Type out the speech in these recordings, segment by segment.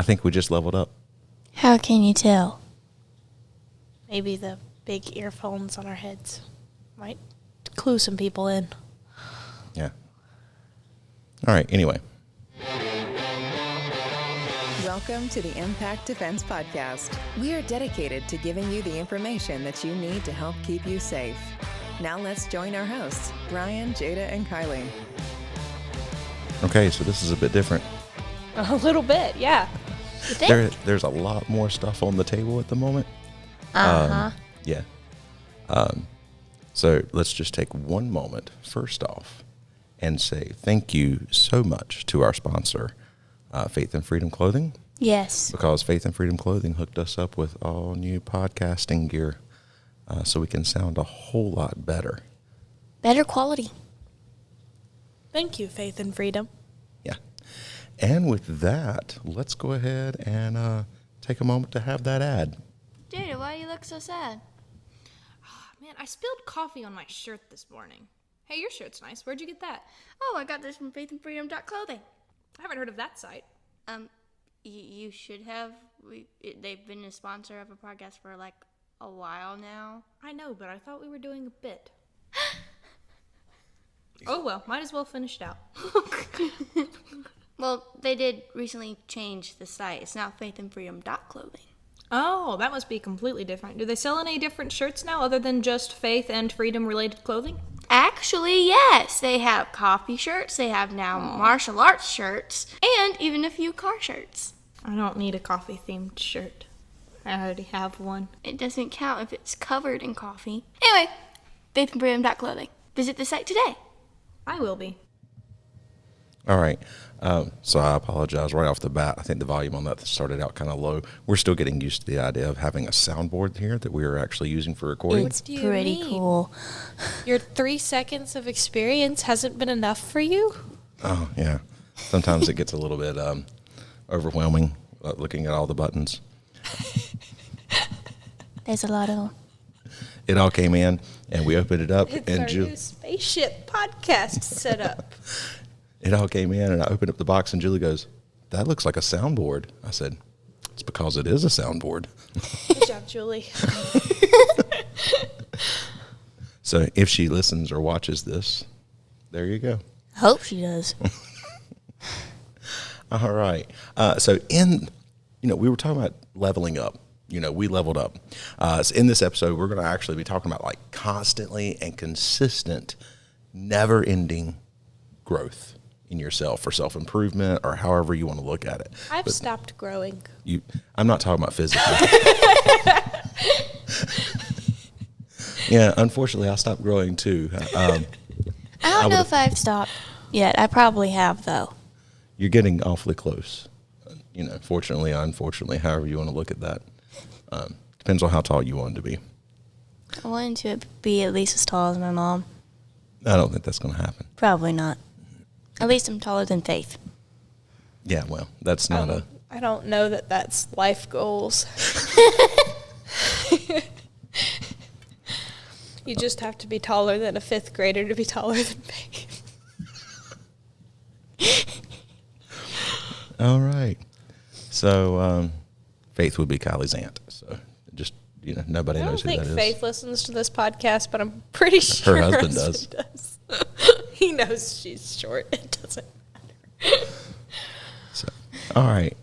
think we just leveled up. How can you tell? Maybe the big earphones on our heads might clue some people in. Yeah. All right, anyway. Welcome to the Impact Defense Podcast. We are dedicated to giving you the information that you need to help keep you safe. Now let's join our hosts, Brian, Jada, and Kylie. Okay, so this is a bit different. A little bit, yeah. You think? There's a lot more stuff on the table at the moment. Yeah. So let's just take one moment, first off, and say thank you so much to our sponsor, Faith and Freedom Clothing. Yes. Because Faith and Freedom Clothing hooked us up with all new podcasting gear so we can sound a whole lot better. Better quality. Thank you, Faith and Freedom. Yeah. And with that, let's go ahead and take a moment to have that ad. Jada, why do you look so sad? Man, I spilled coffee on my shirt this morning. Hey, your shirt's nice. Where'd you get that? Oh, I got this from faithandfreedom.clothing. I haven't heard of that site. You should have. They've been a sponsor of a podcast for like a while now. I know, but I thought we were doing a bit. Oh, well, might as well finish it out. Well, they did recently change the site. It's now faithandfreedom.clothing. Oh, that must be completely different. Do they sell any different shirts now other than just faith and freedom related clothing? Actually, yes. They have coffee shirts. They have now martial arts shirts. And even a few car shirts. I don't need a coffee themed shirt. I already have one. It doesn't count if it's covered in coffee. Anyway, faithandfreedom.clothing. Visit the site today. I will be. All right. So I apologize right off the bat. I think the volume on that started out kind of low. We're still getting used to the idea of having a soundboard here that we are actually using for recording. It's do you pretty mean? cool. Your 3 seconds of experience hasn't been enough for you? Oh, yeah. Sometimes it gets a little bit overwhelming looking at all the buttons. There's a lot of them. It all came in, and we opened it up. It's and our new spaceship podcast setup. It all came in, and I opened up the box, and Julie goes, "That looks like a soundboard." I said, "It's because it is a soundboard." Good job, Julie. So if she listens or watches this, there you go. I hope she does. All right. So we were talking about leveling up. We leveled up. So in this episode, we're going to actually be talking about like constantly and consistent, never-ending growth in yourself or self-improvement or however you want to look at it. I've stopped growing. I'm not talking about physically. Yeah, unfortunately, I stopped growing too. I don't know if I've stopped yet. I probably have, though. You're getting awfully close. Fortunately, unfortunately, however you want to look at that. Depends on how tall you want to be. I wanted to be at least as tall as my mom. I don't think that's going to happen. Probably not. At least I'm taller than Faith. Yeah, well, that's not I don't know that that's life goals. You just have to be taller than a 5th grader to be taller than Faith. All right. So, Faith would be Kylie's aunt. So, just, nobody knows who that is. I don't think Faith listens to this podcast, but I'm pretty sure Her husband does. He knows she's short. It doesn't matter. So, all right.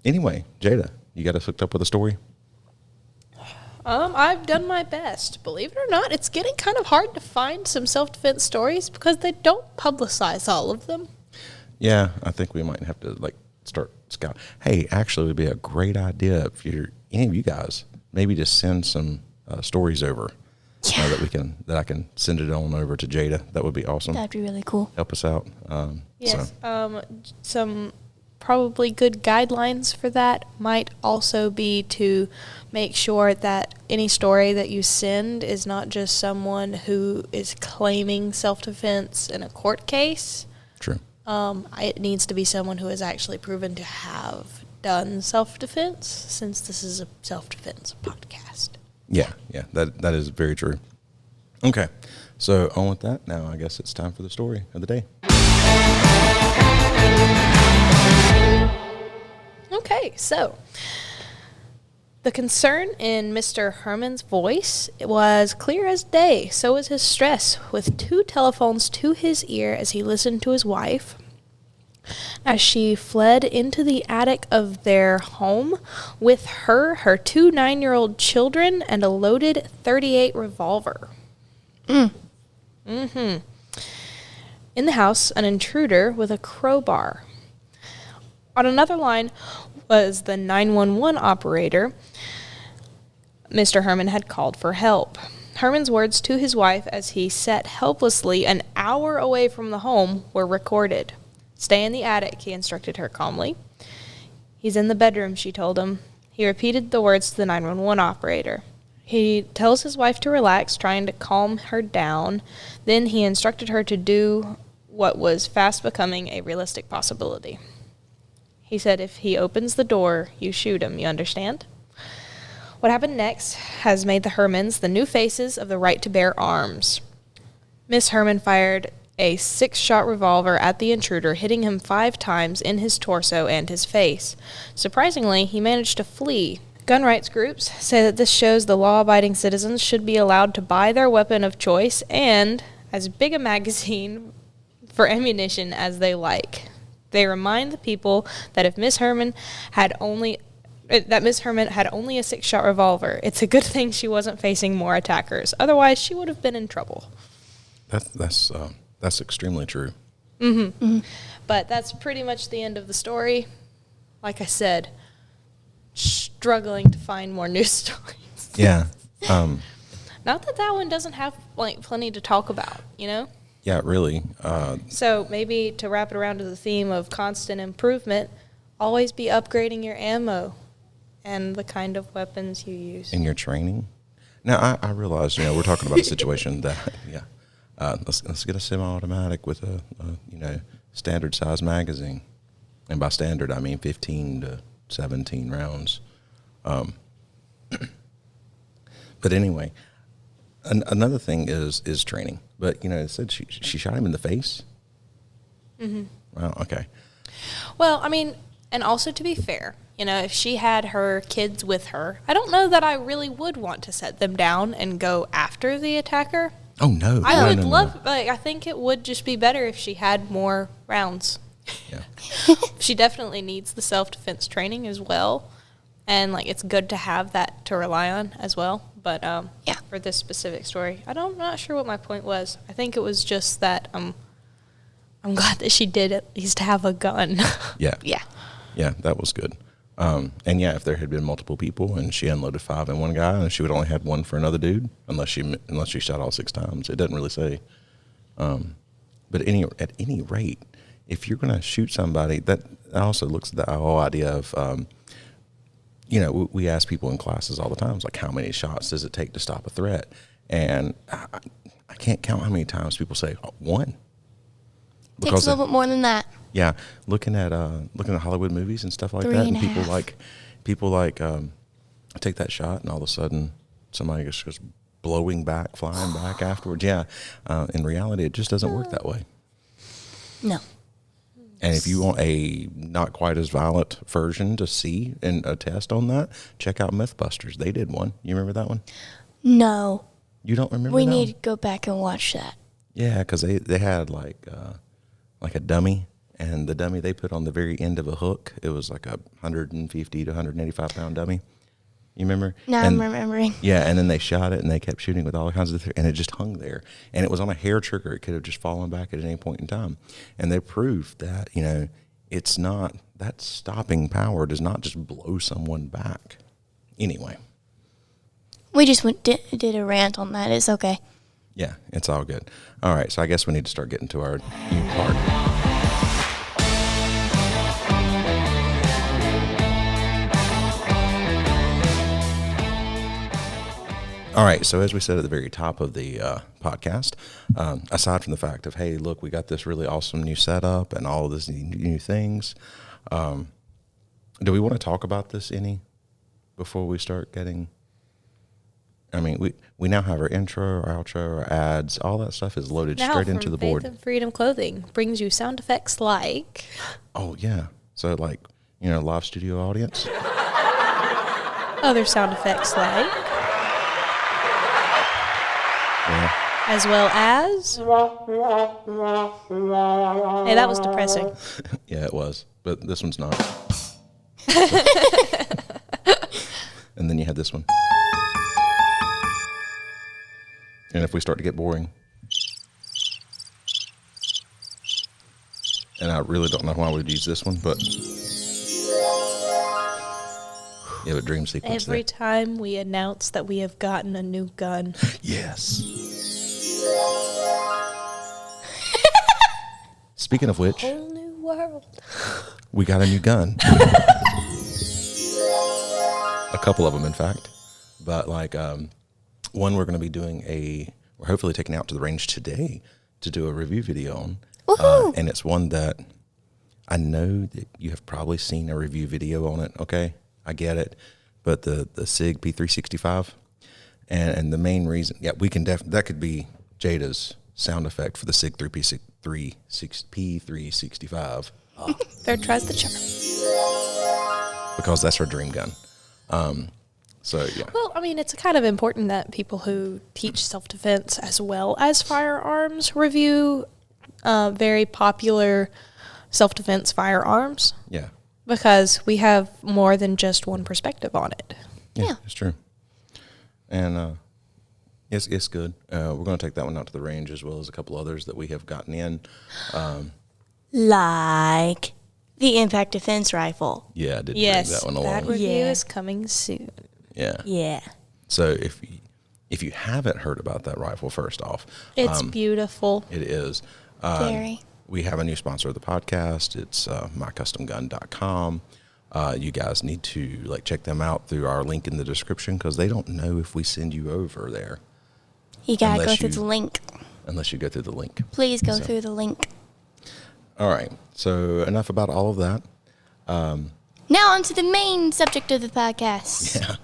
Anyway, Jada, you got us hooked up with a story? I've done my best. Believe it or not, it's getting kind of hard to find some self-defense stories because they don't publicize all of them. Yeah, I think we might have to start scout. Hey, actually, it would be a great idea if any of you guys maybe just send some stories over that I can send it on over to Jada. That would be awesome. That'd be really cool. Help us out. Yes. Some probably good guidelines for that might also be to make sure that any story that you send is not just someone who is claiming self-defense in a court case. True. It needs to be someone who is actually proven to have done self-defense, since this is a self-defense podcast. Yeah, that is very true. Okay, so on with that, now I guess it's time for the story of the day. Okay, so the concern in Mr. Herman's voice was clear as day. So was his stress, with 2 telephones to his ear as he listened to his wife as she fled into the attic of their home with her 2 9-year-old children, and a loaded .38 revolver. In the house, an intruder with a crowbar. On another line was the 911 operator. Mr. Herman had called for help. Herman's words to his wife as he sat helplessly an hour away from the home were recorded. "Stay in the attic," he instructed her calmly. "He's in the bedroom," she told him. He repeated the words to the 911 operator. He tells his wife to relax, trying to calm her down. Then he instructed her to do what was fast becoming a realistic possibility. He said, "If he opens the door, you shoot him, you understand?" What happened next has made the Hermans the new faces of the right to bear arms. Miss Herman fired a 6-shot revolver at the intruder, hitting him 5 times in his torso and his face. Surprisingly, he managed to flee. Gun rights groups say that this shows the law-abiding citizens should be allowed to buy their weapon of choice and as big a magazine for ammunition as they like. They remind the people that if Miss Herman had only a 6-shot revolver, it's a good thing she wasn't facing more attackers. Otherwise, she would have been in trouble. That's extremely true. But that's pretty much the end of the story. Like I said, struggling to find more news stories. Yeah. Not that one doesn't have plenty to talk about, you know? Yeah, really. So maybe to wrap it around to the theme of constant improvement, always be upgrading your ammo and the kind of weapons you use. In your training. Now, I realize, we're talking about a situation that, let's get a semi-automatic with a standard size magazine. And by standard, I mean 15 to 17 rounds. But anyway, another thing is training. But, it said she shot him in the face? Mm-hmm. Wow, okay. Well, I mean, and also to be fair, if she had her kids with her, I don't know that I really would want to set them down and go after the attacker. Oh, no. I would love, I think it would just be better if she had more rounds. Yeah. She definitely needs the self-defense training as well. And, it's good to have that to rely on as well. But for this specific story, I'm not sure what my point was. I think it was just that I'm glad that she did at least have a gun. Yeah. Yeah. Yeah, that was good. And if there had been multiple people and she unloaded 5 in one guy, and she would only had 1 for another dude, unless she shot all 6 times, it doesn't really say. But at any rate, if you're going to shoot somebody, that also looks at the whole idea of, we ask people in classes all the time, it's like, how many shots does it take to stop a threat? And I can't count how many times people say 1. Takes a little bit more than that. Yeah, looking at Hollywood movies and stuff like 3 that, and and a people like take that shot, and all of a sudden somebody just goes flying back afterwards. Yeah, in reality, it just doesn't work that way. No. And if you want a not quite as violent version to see and a test on that, check out Mythbusters. They did one. You remember that one? No. You don't remember? We that need one? to go back and watch that. Yeah, because they had like a dummy. And the dummy they put on the very end of a hook, it was like a 150 to 185 pound dummy. You remember? Now I'm remembering. Yeah, and then they shot it, and they kept shooting with all kinds of, and it just hung there. And it was on a hair trigger. It could have just fallen back at any point in time. And they proved that, it's not, that stopping power does not just blow someone back. Anyway. We just did a rant on that. It's okay. Yeah, it's all good. All right, so I guess we need to start getting to our new part. All right, so as we said at the very top of the podcast, aside from the fact of, hey, look, we got this really awesome new setup and all of these new things, do we want to talk about this any before we start getting... I mean, we now have our intro, our outro, our ads, all that stuff is loaded straight into the board. Faith and Freedom Clothing brings you sound effects like... Oh, yeah. So, live studio audience. Other sound effects like, Yeah. as well as. Hey, that was depressing. Yeah, it was, but this one's not. And then you had this one. And if we start to get boring, and I really don't know why we'd use this one, but you have a dream sequence Every there. time we announce that we have gotten a new gun. Yes. Speaking of which, Whole new world. we got a new gun. A couple of them, in fact. But one we're going to be doing we're hopefully taking out to the range today to do a review video on. And it's one that I know that you have probably seen a review video on it. Okay, I get it. But the SIG P365, and the main reason, we can that could be Jada's sound effect for the SIG P365. Third tries the charm. Because that's her dream gun. So, yeah. Well, I mean, it's kind of important that people who teach self-defense as well as firearms review very popular self-defense firearms. Yeah. Because we have more than just one perspective on it. Yeah. It's true. And it's good. We're going to take that one out to the range as well as a couple others that we have gotten in. Like the impact defense rifle. Yeah, I did Yes, bring that one that along. review Yeah. is coming soon. Yeah. Yeah. So if you haven't heard about that rifle, first off, It's beautiful. it is. Very. We have a new sponsor of the podcast. It's mycustomgun.com. You guys need to check them out through our link in the description because they don't know if we send you over there You gotta Unless go through you- the link. unless you go through the link. Please go So- through the link. All right. So enough about all of that. Now on to the main subject of the podcast. Yeah.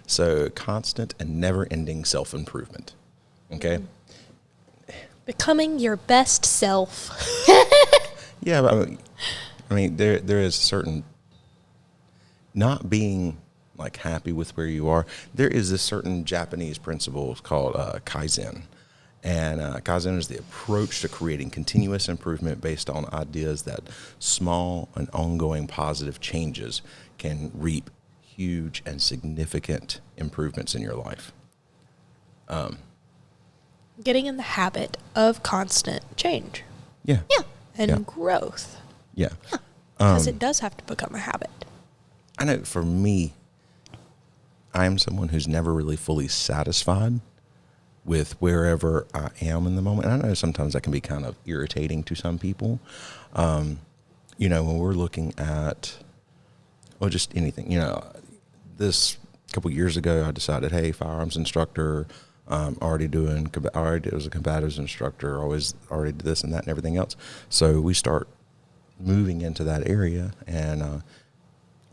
So constant and never-ending self-improvement. Okay. Becoming your best self. Yeah, but I mean, there is certain not being happy with where you are. There is this certain Japanese principle called Kaizen, and Kaizen is the approach to creating continuous improvement based on ideas that small and ongoing positive changes can reap huge and significant improvements in your life. Getting in the habit of constant change Yeah. Yeah. and Yeah. growth. Yeah. Because it does have to become a habit. I know for me, I am someone who's never really fully satisfied with wherever I am in the moment. And I know sometimes that can be kind of irritating to some people. When we're looking at, just anything, this couple years ago, I decided, hey, firearms instructor, already was a combatives instructor, already did this and that and everything else. So we start moving into that area. And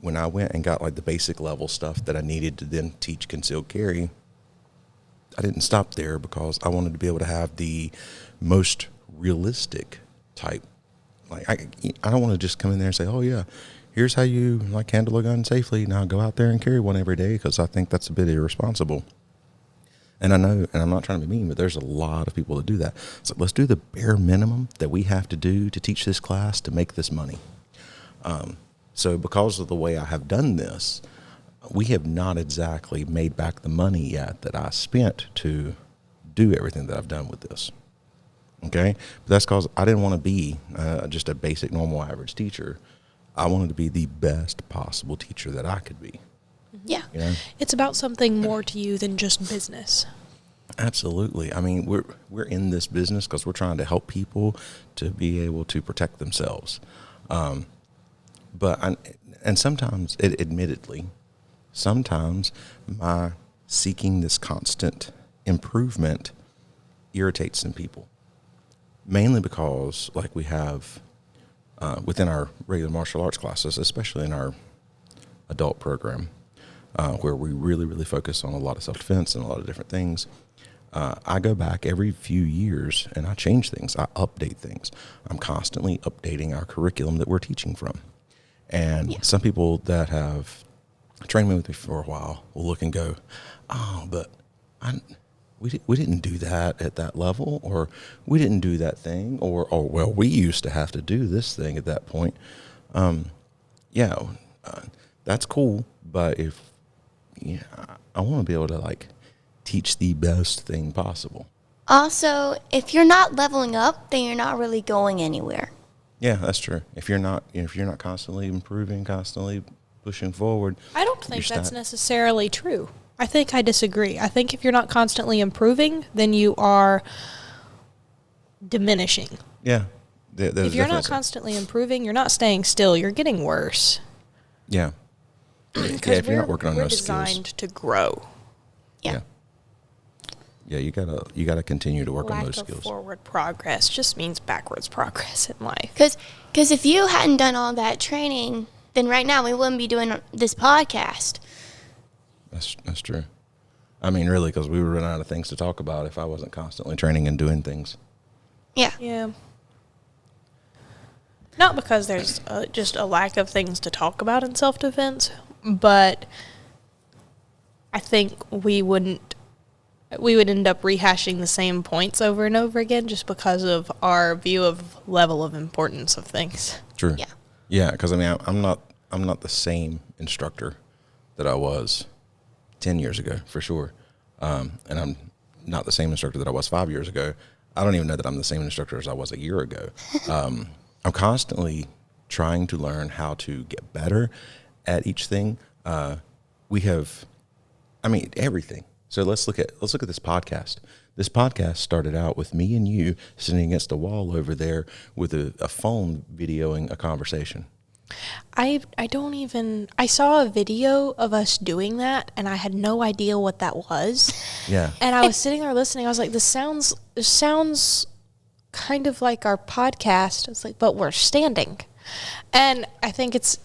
when I went and got the basic level stuff that I needed to then teach concealed carry, I didn't stop there because I wanted to be able to have the most realistic type. I don't want to just come in there and say, oh yeah, here's how you handle a gun safely. Now go out there and carry one every day, because I think that's a bit irresponsible. And I know, and I'm not trying to be mean, but there's a lot of people that do that. So let's do the bare minimum that we have to do to teach this class to make this money. So because of the way I have done this, we have not exactly made back the money yet that I spent to do everything that I've done with this. Okay? But that's because I didn't want to be just a basic, normal, average teacher. I wanted to be the best possible teacher that I could be. Yeah. You know? It's about something more to you than just business. Absolutely. I mean, we're in this business because we're trying to help people to be able to protect themselves. And sometimes, admittedly, sometimes my seeking this constant improvement irritates some people. Mainly because, we have within our regular martial arts classes, especially in our adult program, where we really, really focus on a lot of self-defense and a lot of different things, I go back every few years and I change things. I update things. I'm constantly updating our curriculum that we're teaching from. And some people that have trained with me for a while will look and go, oh, but we didn't do that at that level, or we didn't do that thing, or well, we used to have to do this thing at that point. That's cool, but I want to be able to like teach the best thing possible. Also, if you're not leveling up, then you're not really going anywhere. Yeah, that's true. If you're not constantly improving, constantly pushing forward, I don't think that's necessarily true. I think I disagree. I think if you're not constantly improving, then you are diminishing. Yeah. If you're not constantly improving, you're not staying still. You're getting worse. Yeah. Because if you're not working on those skills. we're designed to grow. Yeah. Yeah, you gotta continue to work on those Lack of skills. forward progress just means backwards progress in life. Because if you hadn't done all that training, then right now we wouldn't be doing this podcast. That's true. I mean, really, because we would run out of things to talk about if I wasn't constantly training and doing things. Yeah. Yeah. Not because there's just a lack of things to talk about in self-defense, but I think we would end up rehashing the same points over and over again just because of our view of level of importance of things. True. Yeah. Yeah, because I mean, I'm not the same instructor that I was 10 years ago, for sure. And I'm not the same instructor that I was 5 years ago. I don't even know that I'm the same instructor as I was a year ago. I'm constantly trying to learn how to get better at each thing. Everything. So let's look at this podcast. This podcast started out with me and you sitting against a wall over there with a phone videoing a conversation. I saw a video of us doing that, and I had no idea what that was. Yeah. And I was sitting there listening. I was like, this sounds kind of like our podcast. It's like, but we're standing. And I think that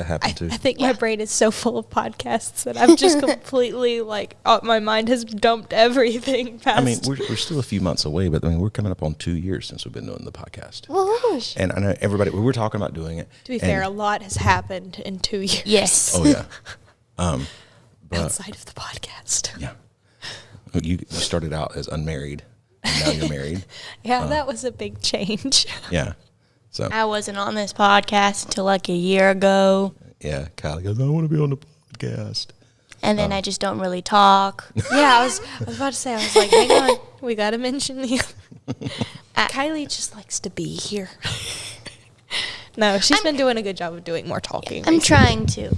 happened too. I think my brain is so full of podcasts that I'm just completely my mind has dumped everything past. I mean, we're still a few months away, but I mean, we're coming up on 2 years since we've been doing the podcast. Whoosh. And I know everybody, we were talking about doing it. To be fair, a lot has happened in 2 years. Yes. Oh, yeah. But, outside of the podcast. yeah. You started out as unmarried, and now you're married. Yeah, that was a big change. Yeah. So I wasn't on this podcast until like a year ago. yeah, Kylie goes, I want to be on the podcast. And then I just don't really talk. Yeah, I was about to say, I was like, hang on, we got to mention the Kylie just likes to be here. No, she's been doing a good job of doing more talking. I'm trying to.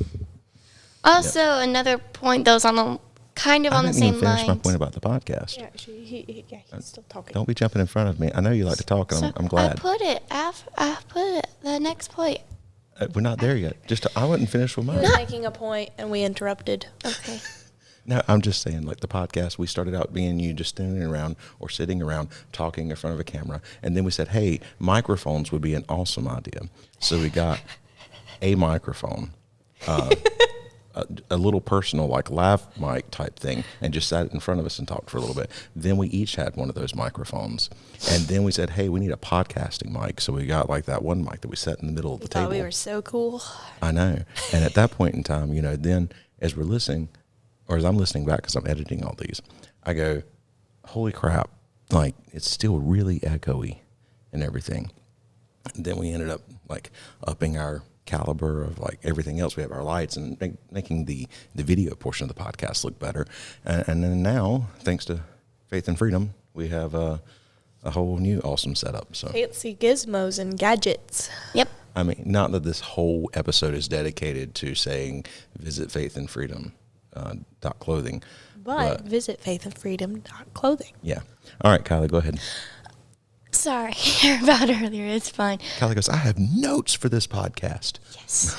Also, another point that was on the I on the didn't same even finish my lines. point about the podcast. Yeah, he's still talking. Don't be jumping in front of me. I know you like to talk, and I'm glad. I put it the next point. We're not there yet. I wouldn't finish with He mine. was making a point, and we interrupted. Okay. No, I'm just saying, like the podcast, we started out being you just standing around or sitting around talking in front of a camera. And then we said, hey, microphones would be an awesome idea. So we got a microphone, a little personal, like lav mic type thing, and just sat it in front of us and talked for a little bit. Then we each had one of those microphones. And then we said, hey, we need a podcasting mic. So we got like that one mic that we set in the middle of the table. We were so cool. I know. And at that point in time, then as we're listening, or as I'm listening back because I'm editing all these, I go, holy crap, like it's still really echoey and everything. And then we ended up like upping our caliber of like everything else. We have our lights and making the video portion of the podcast look better. And then now, thanks to Faith and Freedom, we have a whole new awesome setup. So Fancy gizmos and gadgets. Yep. I mean, not that this whole episode is dedicated to saying visit Faith and Freedom .clothing. But visit faithandfreedom.clothing. Yeah. All right, Kylie, go ahead. Sorry about earlier. It's fine. Kylie goes, I have notes for this podcast. Yes.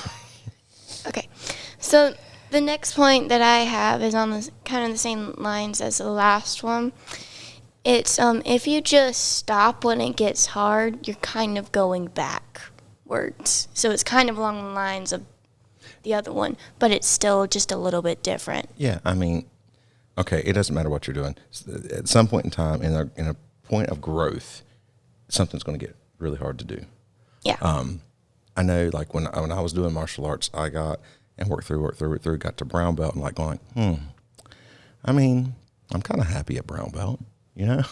Okay. So the next point that I have is on the kind of the same lines as the last one. It's if you just stop when it gets hard, you're kind of going backwards. So it's kind of along the lines of the other one, but it's still just a little bit different. Yeah, I mean, okay, it doesn't matter what you're doing. At some point in time, in a point of growth, something's going to get really hard to do. Yeah. I know, like, when I was doing martial arts, I got and worked through, got to brown belt, and like going, I mean, I'm kind of happy at brown belt, you know?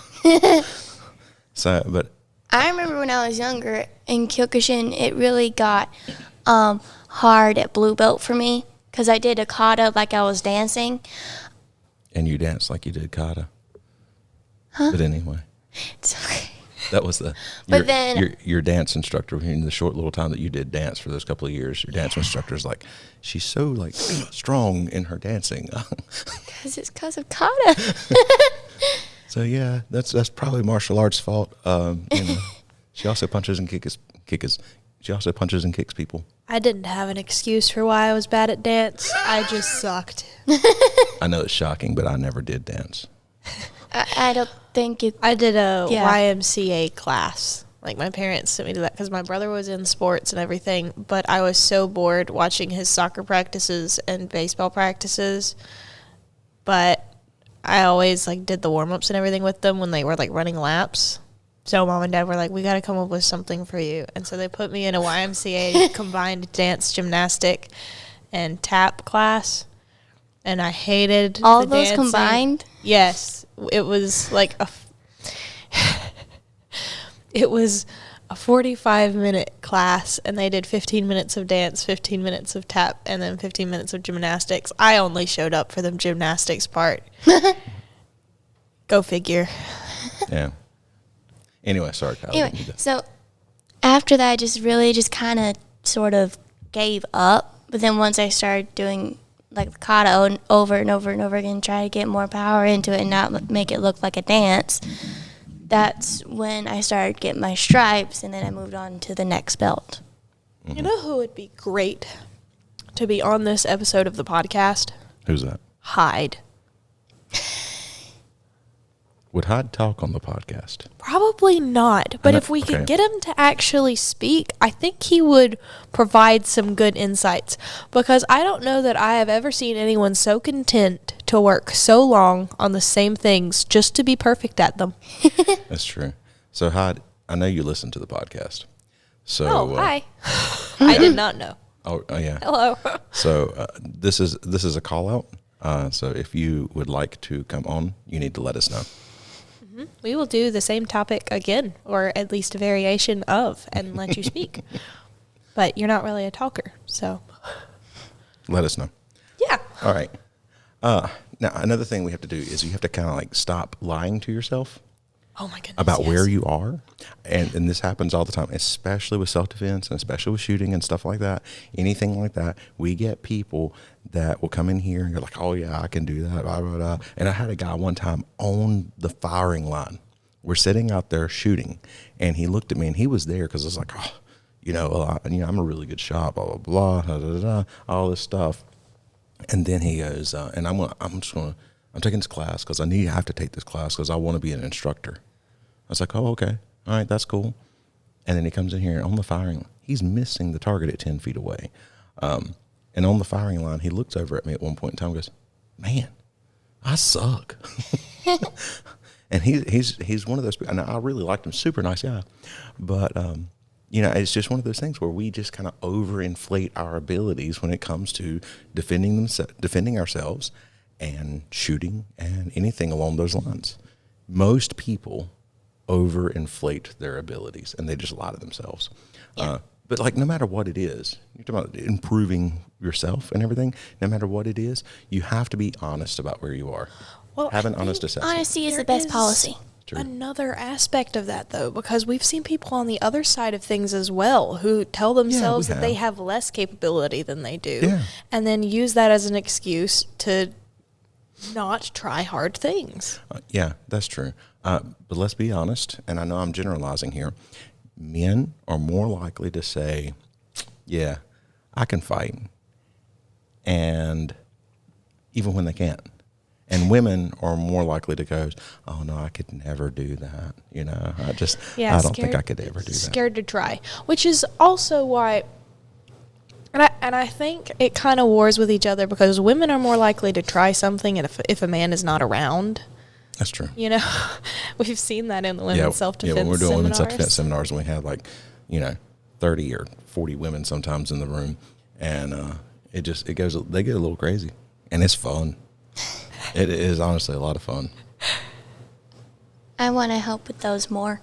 So, but I remember when I was younger in Kyokushin, it really got hard at blue belt for me because I did a kata like I was dancing. And you danced like you did kata. Huh? But anyway. It's okay. That was your dance instructor in the short little time that you did dance for those couple of years. Your dance instructor's like, she's so like strong in her dancing. Because of kata. So yeah, that's probably martial arts' fault. She also punches and kicks people. I didn't have an excuse for why I was bad at dance. I just sucked. I know it's shocking, but I never did dance. I don't think it. I did a YMCA class. Like, my parents sent me to that because my brother was in sports and everything, but I was so bored watching his soccer practices and baseball practices. But I always, like, did the warm-ups and everything with them when they were, like, running laps. So Mom and Dad were like, we got to come up with something for you. And so they put me in a YMCA combined dance, gymnastic, and tap class. And I hated all the those dancing. Combined? Yes. It was like it was a 45-minute class, and they did 15 minutes of dance, 15 minutes of tap, and then 15 minutes of gymnastics. I only showed up for the gymnastics part. Go figure. Yeah. Anyway, sorry, Kylie. Anyway, so after that, I just kind of sort of gave up. But then once I started doing like the kata over and over and over again, try to get more power into it and not make it look like a dance, that's when I started getting my stripes, and then I moved on to the next belt. You know who would be great to be on this episode of the podcast? Who's that? Hyde. Would Hyde talk on the podcast? Probably not. But if we could get him to actually speak, I think he would provide some good insights. Because I don't know that I have ever seen anyone so content to work so long on the same things just to be perfect at them. That's true. So Hyde, I know you listen to the podcast. So hi. I did not know. Oh yeah. Hello. So this is a call out. So if you would like to come on, you need to let us know. We will do the same topic again, or at least a variation of, and let you speak. But you're not really a talker, so. Let us know. Yeah. All right. Now, another thing we have to do is you have to kind of like stop lying to yourself. Oh my goodness. About where you are. And this happens all the time, especially with self-defense and especially with shooting and stuff like that. Anything like that. We get people that will come in here and you're like, oh yeah, I can do that. Blah, blah, blah. And I had a guy one time on the firing line. We're sitting out there shooting, and he looked at me, and he was there because I was like, oh, I'm a really good shot, blah, blah, blah, all this stuff. And then he goes, and I'm taking this class because I have to take this class because I want to be an instructor. I was like, oh, okay. All right, that's cool. And then he comes in here on the firing line. He's missing the target at 10 feet away. And on the firing line, he looks over at me at one point in time and goes, man, I suck. And he's one of those people. And I really liked him. Super nice guy. But, it's just one of those things where we just kind of overinflate our abilities when it comes to defending ourselves and shooting and anything along those lines. Most people overinflate their abilities, and they just lie to themselves. Yeah. But like, no matter what it is, you're talking about improving yourself and everything. No matter what it is, you have to be honest about where you are. Well, have an honest assessment. Honesty is the best policy. True. Another aspect of that, though, because we've seen people on the other side of things as well who tell themselves that they have less capability than they do, and then use that as an excuse to not try hard things. Yeah, that's true. But let's be honest, and I know I'm generalizing here. Men are more likely to say, yeah, I can fight, and even when they can't. And women are more likely to go, oh, no, I could never do that. I don't think I could ever do that. Scared to try, which is also why, and I think it kind of wars with each other because women are more likely to try something if a man is not around. That's true. We've seen that in the women's self-defense seminars. Yeah, when we're doing women's self-defense seminars, and we have 30 or 40 women sometimes in the room, and they get a little crazy, and it's fun. It is honestly a lot of fun. I want to help with those more.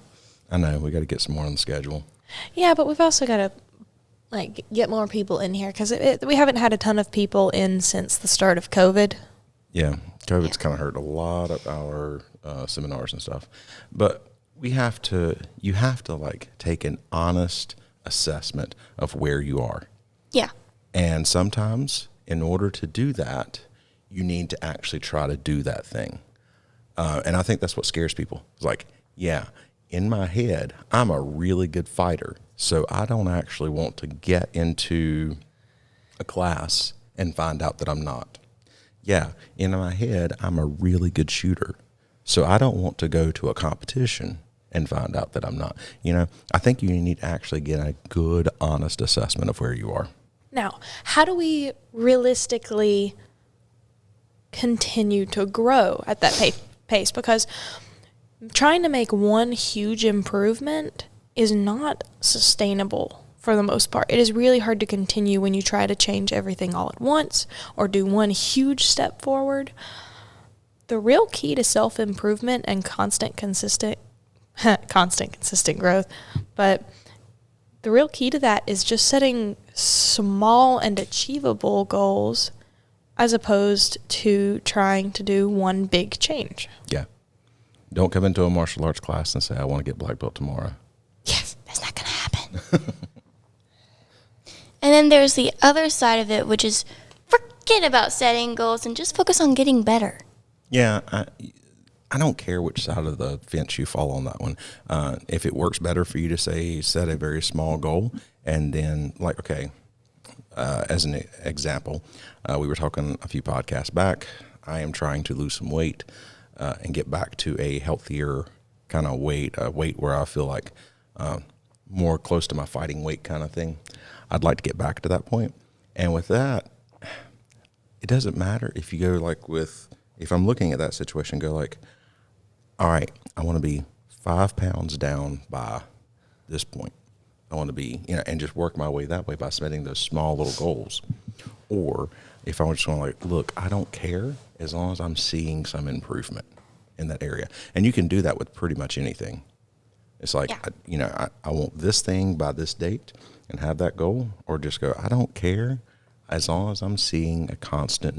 I know, we got to get some more on the schedule. Yeah, but we've also got to get more people in here because we haven't had a ton of people in since the start of COVID. Yeah, COVID's kind of hurt a lot of our seminars and stuff, but you have to take an honest assessment of where you are. Yeah. And sometimes in order to do that, you need to actually try to do that thing. And I think that's what scares people. It's like, yeah, in my head, I'm a really good fighter, so I don't actually want to get into a class and find out that I'm not. Yeah, in my head, I'm a really good shooter, so I don't want to go to a competition and find out that I'm not. I think you need to actually get a good, honest assessment of where you are. Now, how do we realistically continue to grow at that pace? Because trying to make one huge improvement is not sustainable for the most part. It is really hard to continue when you try to change everything all at once or do one huge step forward. The real key to self-improvement and constant consistent growth, but the real key to that is just setting small and achievable goals as opposed to trying to do one big change. Yeah. Don't come into a martial arts class and say, I want to get black belt tomorrow. Yes, that's not going to happen. And then there's the other side of it, which is forget about setting goals and just focus on getting better. Yeah, I don't care which side of the fence you fall on that one. If it works better for you to set a very small goal, and then as an example, we were talking a few podcasts back. I am trying to lose some weight and get back to a healthier kind of weight, a weight where I feel like more close to my fighting weight kind of thing. I'd like to get back to that point. And with that, it doesn't matter if you go if I'm looking at that situation, go all right, I want to be 5 pounds down by this point. I want to be, and just work my way that way by setting those small little goals. Or if I was just going look, I don't care as long as I'm seeing some improvement in that area. And you can do that with pretty much anything. It's I want this thing by this date and have that goal, or just go, I don't care as long as I'm seeing a constant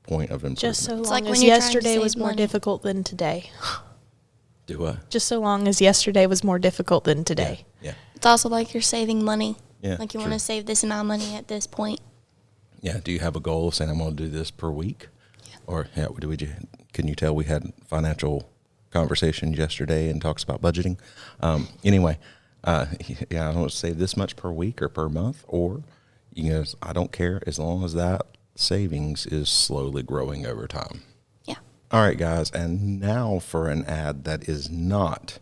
point of improvement. Just so It's long like when as you're yesterday trying to was save more money. difficult than today. Do what? Just so long as yesterday was more difficult than today. Yeah. It's also like you're saving money. Yeah, Like you true. want to save this amount of money at this point. Yeah. Do you have a goal of saying I'm going to do this per week? Yeah. Or can you tell we had financial conversation yesterday and talks about budgeting? Anyway, I want to save this much per week or per month, or I don't care as long as that savings is slowly growing over time. Yeah. All right, guys, and now for an ad that is not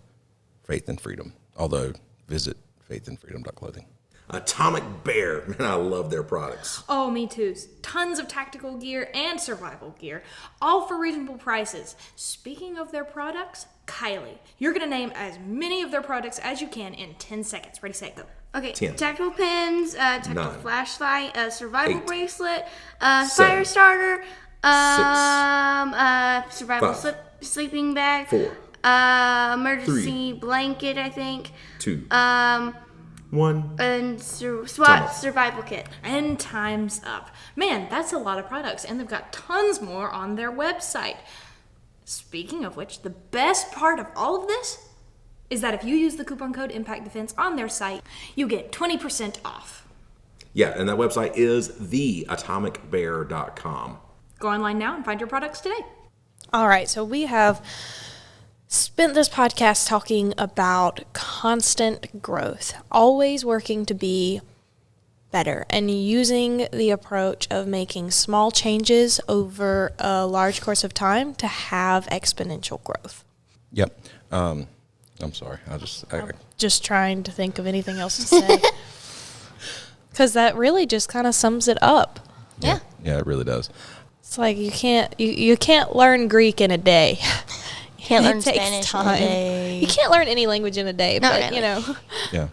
Faith and Freedom, although visit faithandfreedom.clothing. Atomic Bear, man, I love their products. Oh, me too. Tons of tactical gear and survival gear, all for reasonable prices. Speaking of their products, Kylie, you're going to name as many of their products as you can in 10 seconds. Ready, set, go. Okay, 10. Tactical pins, tactical 9. flashlight, survival 8. bracelet, 7. fire starter, 6. survival 5. sleeping bag, 4. Emergency blanket, I think, 2. 1. and Time up. survival kit. And time's up. Man, that's a lot of products, and they've got tons more on their website. Speaking of which, the best part of all of this is that if you use the coupon code IMPACTDEFENSE on their site, you get 20% off. Yeah, and that website is theatomicbear.com. Go online now and find your products today. All right, so we have spent this podcast talking about constant growth, always working to be better and using the approach of making small changes over a large course of time to have exponential growth. Yep. I'm sorry. Just trying to think of anything else to say. Because that really just kind of sums it up. Yeah. Yeah, it really does. It's like you can't learn Greek in a day. You can't learn It takes Spanish time. in a day. You can't learn any language in a day, Not but really. you know. Yeah,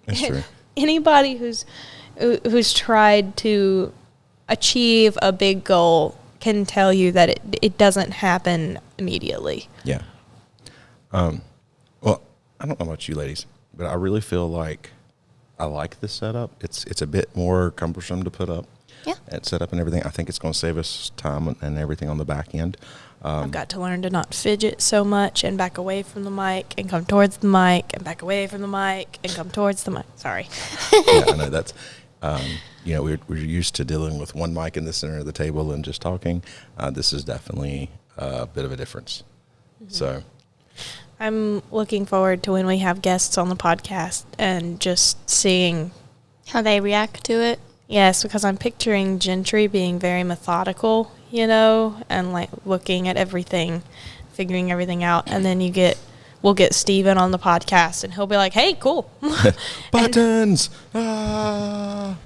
that's true. anybody who's tried to achieve a big goal can tell you that it doesn't happen immediately. Yeah. Well, I don't know about you ladies, but I really feel like I like this setup. It's a bit more cumbersome to put up. Yeah. And set up and everything. I think it's going to save us time and everything on the back end. I've got to learn to not fidget so much and back away from the mic and come towards the mic and back away from the mic and come towards the mic. Sorry. Yeah, I know that's, we're used to dealing with one mic in the center of the table and just talking. This is definitely a bit of a difference. Mm-hmm. So I'm looking forward to when we have guests on the podcast and just seeing how they react to it. Yes, because I'm picturing Gentry being very methodical, and like looking at everything, figuring everything out. And then we'll get Steven on the podcast and he'll be like, hey, cool. Buttons. And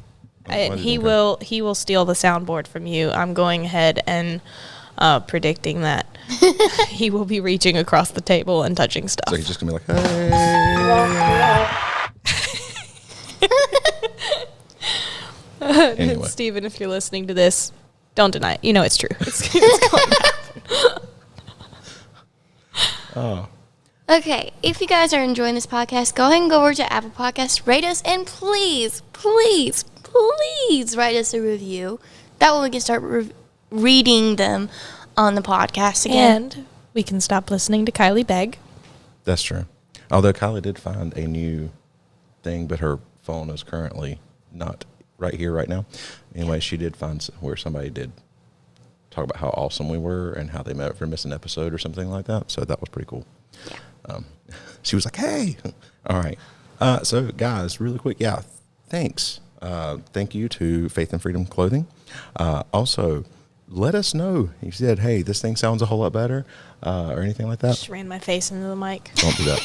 he will steal the soundboard from you. I'm going ahead and predicting that he will be reaching across the table and touching stuff. So he's just going to be like, hey. Anyway. Steven, if you're listening to this, don't deny it. You know it's true. It's going to happen. Oh. Okay, if you guys are enjoying this podcast, go ahead and go over to Apple Podcasts, rate us, and please, please, please write us a review. That way we can start reading them on the podcast again. And we can stop listening to Kylie beg. That's true. Although Kylie did find a new thing, but her phone is currently not right here, right now. Anyway, she did find where somebody did talk about how awesome we were and how they met for missing an episode or something like that. So that was pretty cool. Yeah. She was like, hey. All right. So, guys, really quick. Yeah, thanks. Thank you to Faith and Freedom Clothing. Also, let us know. You said, hey, this thing sounds a whole lot better or anything like that. Just ran my face into the mic. Don't do that.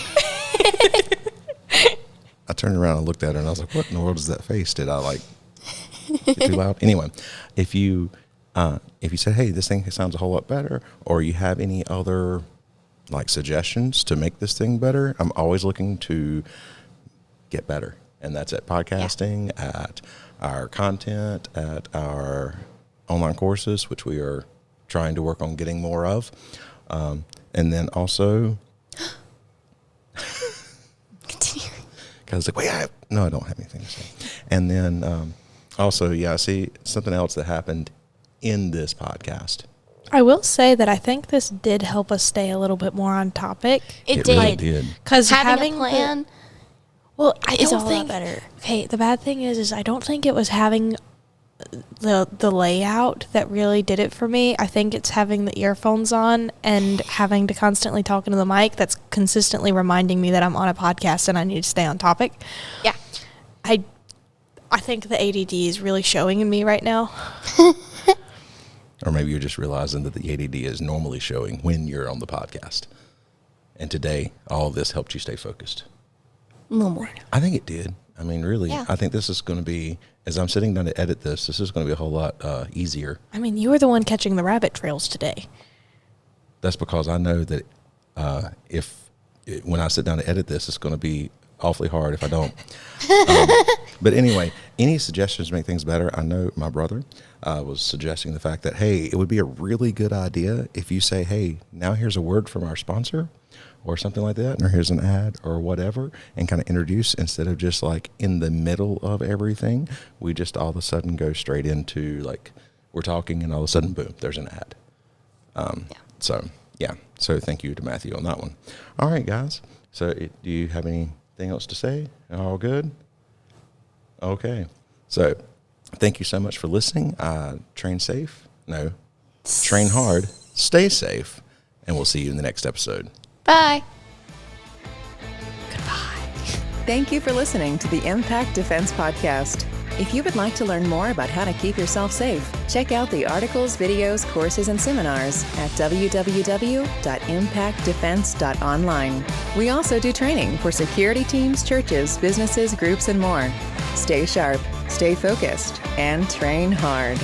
I turned around and looked at her and I was like, what in the world is that face? Did I get too loud? Anyway, if you said, hey, this thing sounds a whole lot better, or you have any other suggestions to make this thing better, I'm always looking to get better. And that's at podcasting, at our content, at our online courses, which we are trying to work on getting more of. And then also, Continue. because wait, I don't have anything to say. And then also, I see something else that happened in this podcast. I will say that I think this did help us stay a little bit more on topic. It really did. Because having a plan is a all lot better. Okay, the bad thing is I don't think it was having the layout that really did it for me. I think it's having the earphones on and having to constantly talk into the mic that's consistently reminding me that I'm on a podcast and I need to stay on topic. Yeah. I think the ADD is really showing in me right now. Or maybe you're just realizing that the ADD is normally showing when you're on the podcast. And today, all of this helped you stay focused. A little more. I think it did. I mean, really, Yeah. I think this is going to be, as I'm sitting down to edit this is going to be a whole lot easier. I mean, you were the one catching the rabbit trails today. That's because I know that when I sit down to edit this, it's going to be awfully hard if I don't. But anyway, any suggestions to make things better? I know my brother was suggesting the fact that, hey, it would be a really good idea if you say, hey, now here's a word from our sponsor or something like that, or here's an ad or whatever, and kind of introduce instead of just in the middle of everything. We just all of a sudden go straight into we're talking and all of a sudden, boom, there's an ad. So thank you to Matthew on that one. All right, guys. So do you have anything else to say? All good? Okay. So thank you so much for listening. Train safe. No. Train hard. Stay safe. And we'll see you in the next episode. Bye. Thank you for listening to the Impact Defense Podcast. If you would like to learn more about how to keep yourself safe, check out the articles, videos, courses, and seminars at www.impactdefense.online. We also do training for security teams, churches, businesses, groups, and more. Stay sharp, stay focused, and train hard.